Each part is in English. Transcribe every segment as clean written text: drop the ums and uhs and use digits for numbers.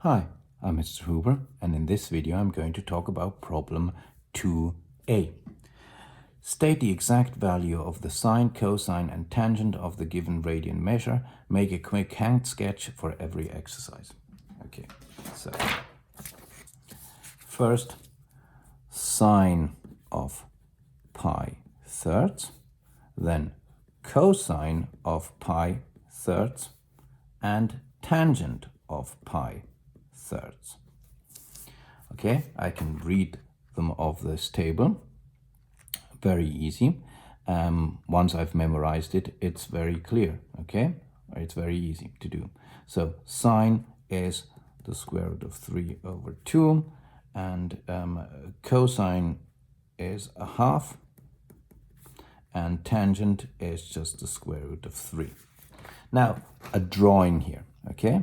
Hi, I'm Mr. Huber, and in this video I'm going to talk about problem 2a. State the exact value of the sine, cosine, and tangent of the given radian measure. Make a quick hand sketch for every exercise. Okay, so first, sine of pi thirds, then cosine of pi thirds, and tangent of pi thirds. Okay, I can read them off this table. Very easy. Once I've memorized it, it's very clear. Okay, it's very easy to do. So sine is the square root of 3 over 2, and cosine is a half, and tangent is just the square root of 3. Now, a drawing here, okay?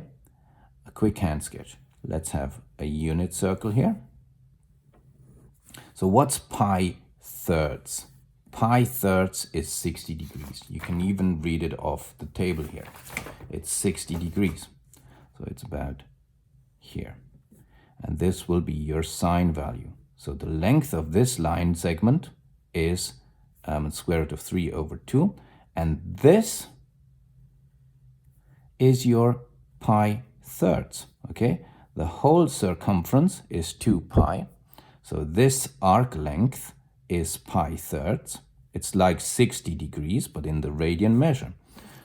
A quick hand sketch. Let's have a unit circle here. So what's pi thirds? Pi thirds is 60 degrees. You can even read it off the table here. It's 60 degrees. So it's about here. And this will be your sine value. So the length of this line segment is square root of 3 over 2. And this is your pi thirds, okay? The whole circumference is 2 pi. So this arc length is pi thirds. It's like 60 degrees, but in the radian measure.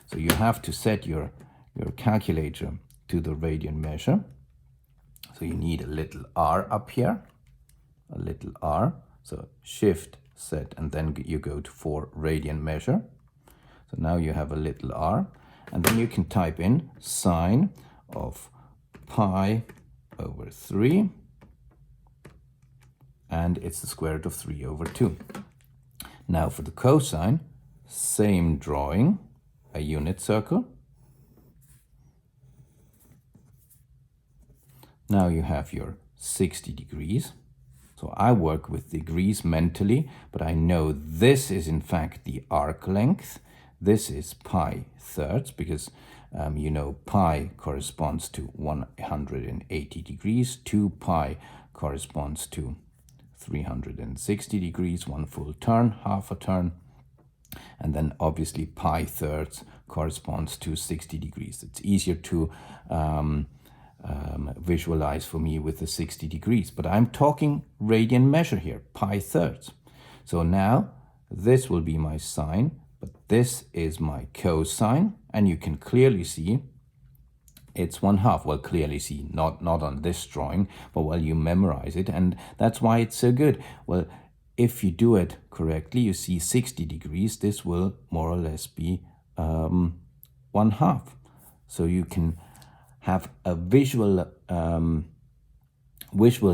So you have to set your calculator to the radian measure. So you need a little r up here, a little r. So shift, set, and then you go to for radian measure. So now you have a little r. And then you can type in sine of pi over 3, and it's the square root of 3 over 2. Now for the cosine, same drawing, a unit circle. Now you have your 60 degrees. So I work with degrees mentally, but I know this is in fact the arc length. This is pi thirds because you know pi corresponds to 180 degrees. 2 pi corresponds to 360 degrees, one full turn, half a turn. And then obviously pi thirds corresponds to 60 degrees. It's easier to visualize for me with the 60 degrees. But I'm talking radian measure here, pi thirds. So now this will be my sine. But this is my cosine, and you can clearly see it's 1/2. Well, clearly see, not on this drawing, but well, you memorize it, and that's why it's so good. Well, if you do it correctly, you see 60 degrees, this will more or less be 1/2. So you can have a visual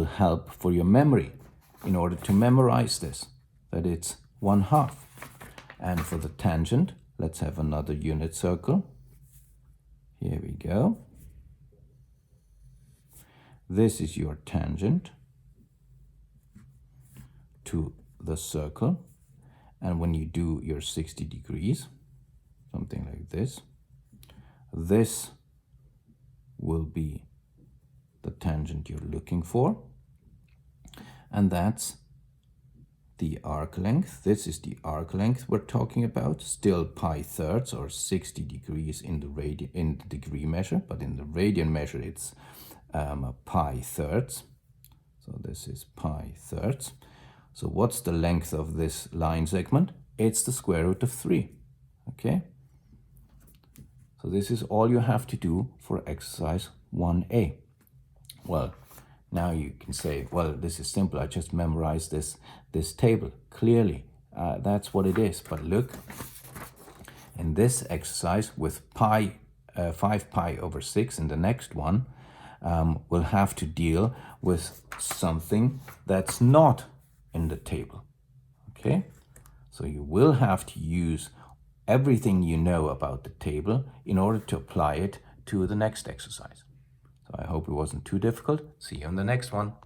help for your memory in order to memorize this, that it's 1/2. And for the tangent, let's have another unit circle. Here we go. This is your tangent to the circle. And when you do your 60 degrees, something like this, this will be the tangent you're looking for. And that's the arc length. This is the arc length we're talking about. Still pi thirds or 60 degrees in the degree measure, but in the radian measure it's pi thirds. So this is pi thirds. So what's the length of this line segment? It's the square root of 3. Okay. So this is all you have to do for exercise 1a. Well, now you can say, well, this is simple. I just memorized this table. Clearly, that's what it is. But look, in this exercise with 5 pi over 6 in the next one, we'll have to deal with something that's not in the table. Okay? So you will have to use everything you know about the table in order to apply it to the next exercise. So I hope it wasn't too difficult. See you on the next one.